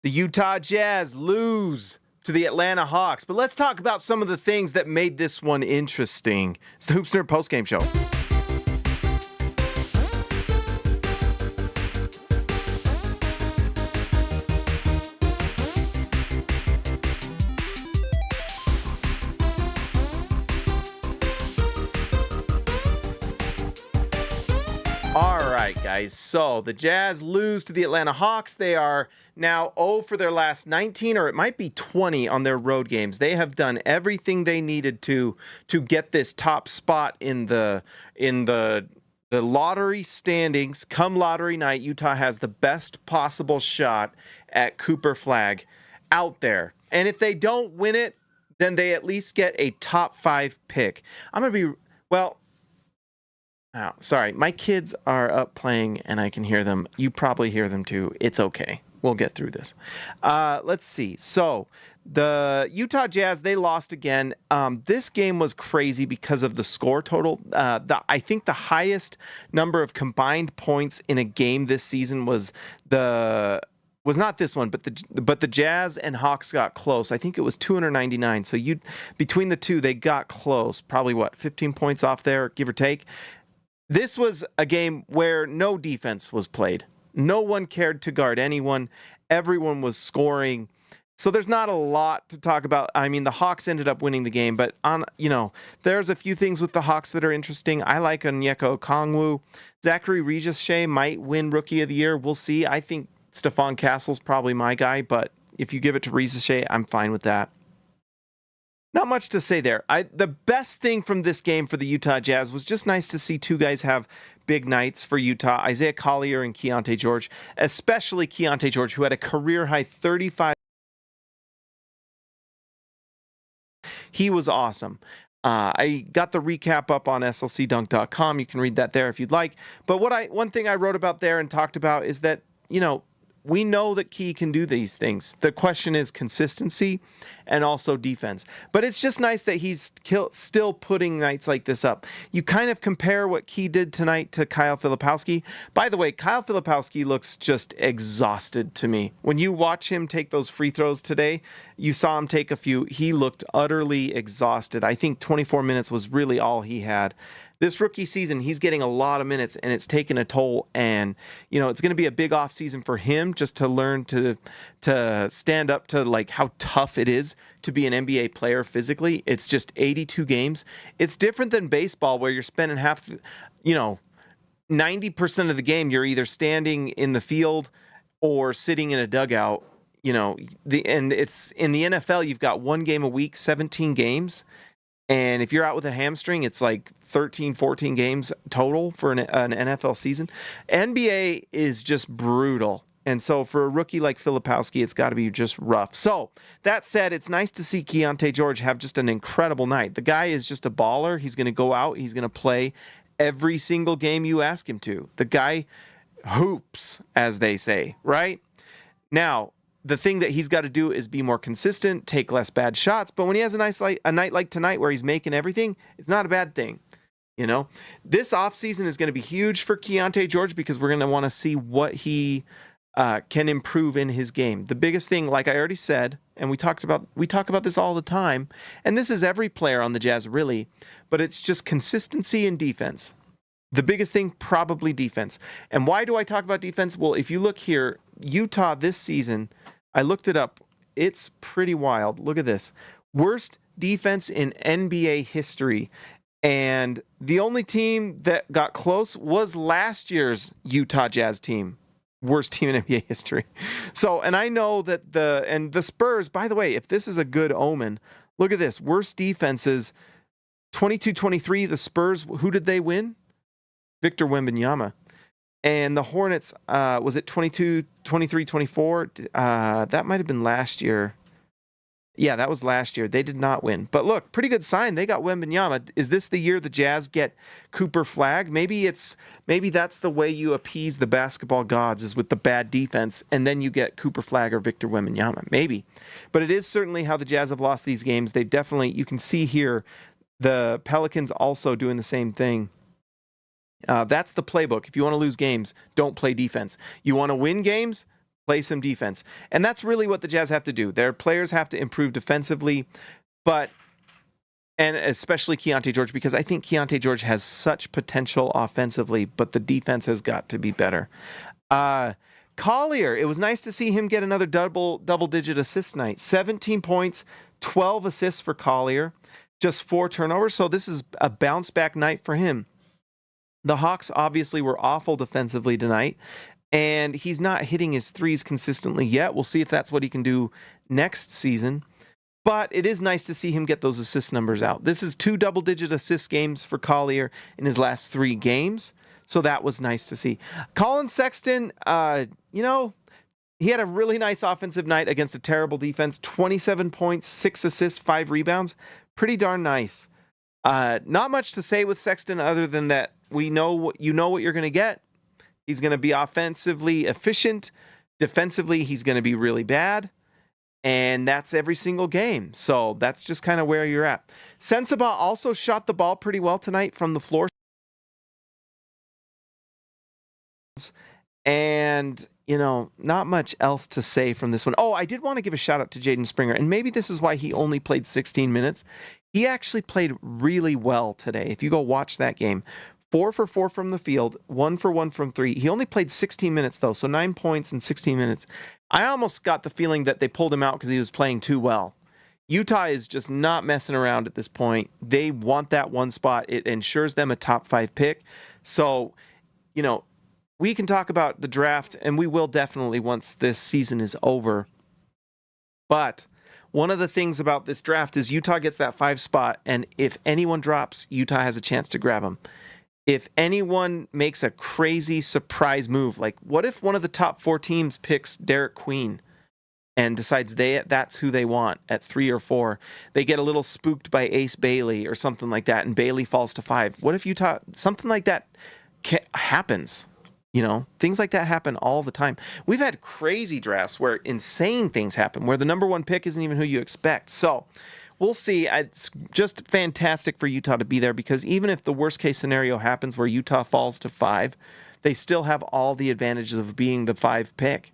The Utah Jazz lose to the Atlanta Hawks. But let's talk about some of the things that made this one interesting. It's the Hoops Nerd postgame show. All right, guys. So the Jazz lose to the Atlanta Hawks. They are now 0 for their last 19, or it might be 20 on their road games. They have done everything they needed to get this top spot in the lottery standings. Come lottery night, Utah has the best possible shot at Cooper Flag out there. And if they don't win it, then they at least get a top 5 pick. I'm going to be, well, oh, sorry, my kids are up playing and I can hear them. You probably hear them too. It's okay. We'll get through this. Let's see. So the Utah Jazz, they lost again. This game was crazy because of the score total. I think the highest number of combined points in a game this season was not this one, but the Jazz and Hawks got close. I think it was 299. So between the two, they got close. Probably 15 points off there, give or take. This was a game where no defense was played. No one cared to guard anyone. Everyone was scoring. So there's not a lot to talk about. I mean, the Hawks ended up winning the game, but there's a few things with the Hawks that are interesting. I like Onyeka Okongwu. Zachary Regis-Shea might win Rookie of the Year. We'll see. I think Stephon Castle's probably my guy, but if you give it to Regis-Shea, I'm fine with that. Not much to say there. The best thing from this game for the Utah Jazz was just nice to see two guys have big nights for Utah, Isaiah Collier and Keyonte George, especially Keyonte George, who had a career-high 35. He was awesome. I got the recap up on slcdunk.com. You can read that there if you'd like. But one thing I wrote about there and talked about is that, we know that Key can do these things. The question is consistency and also defense. But it's just nice that he's still putting nights like this up. You kind of compare what Key did tonight to Kyle Filipowski. By the way, Kyle Filipowski looks just exhausted to me. When you watch him take those free throws today, you saw him take a few. He looked utterly exhausted. I think 24 minutes was really all he had. This rookie season, he's getting a lot of minutes, and it's taken a toll. And, it's going to be a big off season for him just to learn to stand up to, how tough it is to be an NBA player physically. It's just 82 games. It's different than baseball where you're spending 90% of the game, you're either standing in the field or sitting in a dugout. And it's in the NFL, you've got one game a week, 17 games. And if you're out with a hamstring, it's like 13, 14 games total for an NFL season. NBA is just brutal. And so for a rookie like Filipowski, it's got to be just rough. So that said, it's nice to see Keyonte George have just an incredible night. The guy is just a baller. He's going to go out. He's going to play every single game you ask him to. The guy hoops, as they say, right? Now, the thing that he's got to do is be more consistent, take less bad shots. But when he has a night like tonight where he's making everything, it's not a bad thing. This offseason is going to be huge for Keyonte George because we're going to want to see what he can improve in his game. The biggest thing, like I already said, and we talk about this all the time, and this is every player on the Jazz really, but it's just consistency and defense. The biggest thing, probably defense. And why do I talk about defense? Well, if you look here, Utah this season, I looked it up. It's pretty wild. Look at this. Worst defense in NBA history. And the only team that got close was last year's Utah Jazz team. Worst team in NBA history. So, and I know that the Spurs, by the way, if this is a good omen, look at this. Worst defenses, 22-23, the Spurs, who did they win? Victor Wembanyama. And the Hornets, was it 22-23-24? That might have been last year. Yeah, that was last year. They did not win. But look, pretty good sign. They got Wembanyama. Is this the year the Jazz get Cooper Flag? Maybe that's the way you appease the basketball gods, is with the bad defense, and then you get Cooper Flag or Victor Wembanyama. Maybe. But it is certainly how the Jazz have lost these games. They definitely, you can see here, the Pelicans also doing the same thing. That's the playbook. If you want to lose games, don't play defense. You want to win games, play some defense. And that's really what the Jazz have to do. Their players have to improve defensively, and especially Keyonte George, because I think Keyonte George has such potential offensively, but the defense has got to be better. Collier, it was nice to see him get another double-digit assist night. 17 points, 12 assists for Collier, just 4 turnovers. So this is a bounce-back night for him. The Hawks obviously were awful defensively tonight, and he's not hitting his threes consistently yet. We'll see if that's what he can do next season. But it is nice to see him get those assist numbers out. This is 2 double-digit assist games for Collier in his last 3 games. So that was nice to see. Colin Sexton, he had a really nice offensive night against a terrible defense. 27 points, 6 assists, 5 rebounds. Pretty darn nice. Not much to say with Sexton other than that you know what you're going to get. He's going to be offensively efficient. Defensively, he's going to be really bad. And that's every single game. So that's just kind of where you're at. Sensabaugh also shot the ball pretty well tonight from the floor. And, not much else to say from this one. Oh, I did want to give a shout out to Jaden Springer. And maybe this is why he only played 16 minutes. He actually played really well today. If you go watch that game, 4 for 4 from the field, 1 for 1 from 3. He only played 16 minutes, though, so 9 points in 16 minutes. I almost got the feeling that they pulled him out because he was playing too well. Utah is just not messing around at this point. They want that one spot. It ensures them a top 5 pick. So, we can talk about the draft, and we will definitely once this season is over. But one of the things about this draft is Utah gets that 5 spot, and if anyone drops, Utah has a chance to grab them. If anyone makes a crazy surprise move, like what if one of the top 4 teams picks Derek Queen and decides that's who they want at 3 or 4, they get a little spooked by Ace Bailey or something like that, and Bailey falls to 5. What if Utah, something like that happens? Things like that happen all the time. We've had crazy drafts where insane things happen, where the number 1 pick isn't even who you expect. So we'll see. It's just fantastic for Utah to be there because even if the worst case scenario happens where Utah falls to 5, they still have all the advantages of being the 5 pick,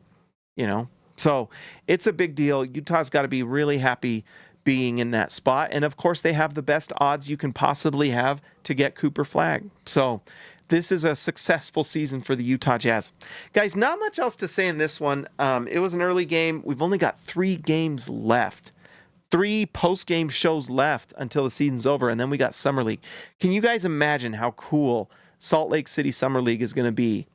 So it's a big deal. Utah's got to be really happy being in that spot. And of course, they have the best odds you can possibly have to get Cooper Flagg. So this is a successful season for the Utah Jazz. Guys, not much else to say in this one. It was an early game. We've only got 3 games left. 3 post-game shows left until the season's over, and then we got Summer League. Can you guys imagine how cool Salt Lake City Summer League is going to be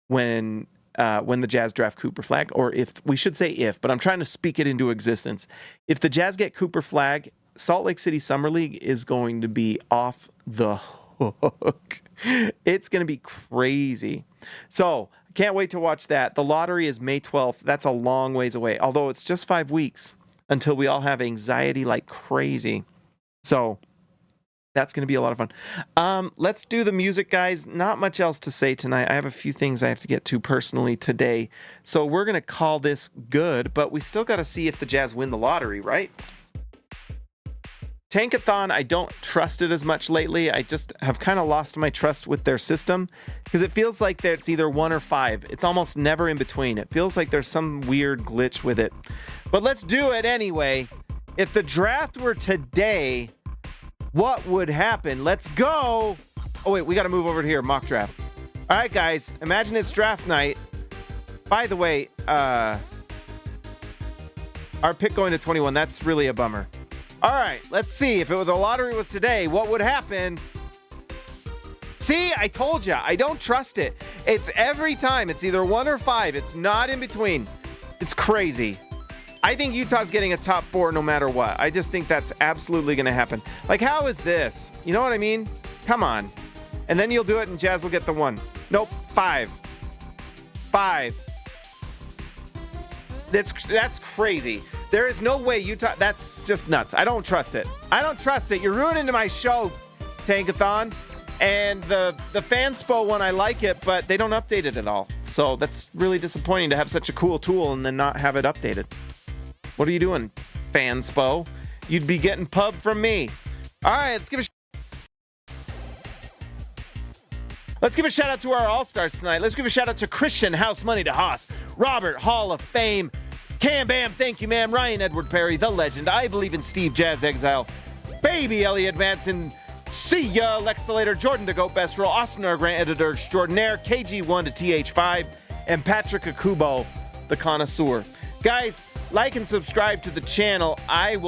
when the Jazz draft Cooper Flagg? Or but I'm trying to speak it into existence. If the Jazz get Cooper Flagg, Salt Lake City Summer League is going to be off the hook. It's going to be crazy. So can't wait to watch that. The lottery is May 12th. That's a long ways away, although it's just 5 weeks until we all have anxiety like crazy. So that's going to be a lot of fun. Let's do the music, guys. Not much else to say tonight. I have a few things I have to get to personally today. So we're going to call this good, but we still got to see if the Jazz win the lottery, right? Tankathon, I don't trust it as much lately. I just have kind of lost my trust with their system because it feels like it's either 1 or 5. It's almost never in between. It feels like there's some weird glitch with it. But let's do it anyway. If the draft were today, what would happen? Let's go. Oh, wait, we got to move over to here. Mock draft. All right, guys. Imagine it's draft night. By the way, our pick going to 21, that's really a bummer. All right, let's see. If the lottery was today, what would happen? See, I told you, I don't trust it. It's every time. It's either 1 or 5. It's not in between. It's crazy. I think Utah's getting a top 4 no matter what. I just think that's absolutely going to happen. Like, how is this? You know what I mean? Come on. And then you'll do it and Jazz will get the 1. Nope, 5. 5. That's crazy. There is no way Utah. That's just nuts. I don't trust it. I don't trust it. You're ruining my show, Tankathon. And the Fanspo one, I like it, but they don't update it at all. So that's really disappointing to have such a cool tool and then not have it updated. What are you doing, Fanspo? You'd be getting pub from me. All right, let's give a Let's give a shout out to our All-Stars tonight. Let's give a shout out to Christian House Money to Haas, Robert Hall of Fame, Cam Bam, thank you, ma'am, Ryan Edward Perry, the legend, I believe in Steve Jazz Exile, Baby Elliot Manson, see ya, Lex Slater, Jordan the Goat Best Roll, Austin our Grant Editor Extraordinaire, KG1 to TH5, and Patrick Akubo, the Connoisseur. Guys, like and subscribe to the channel. I will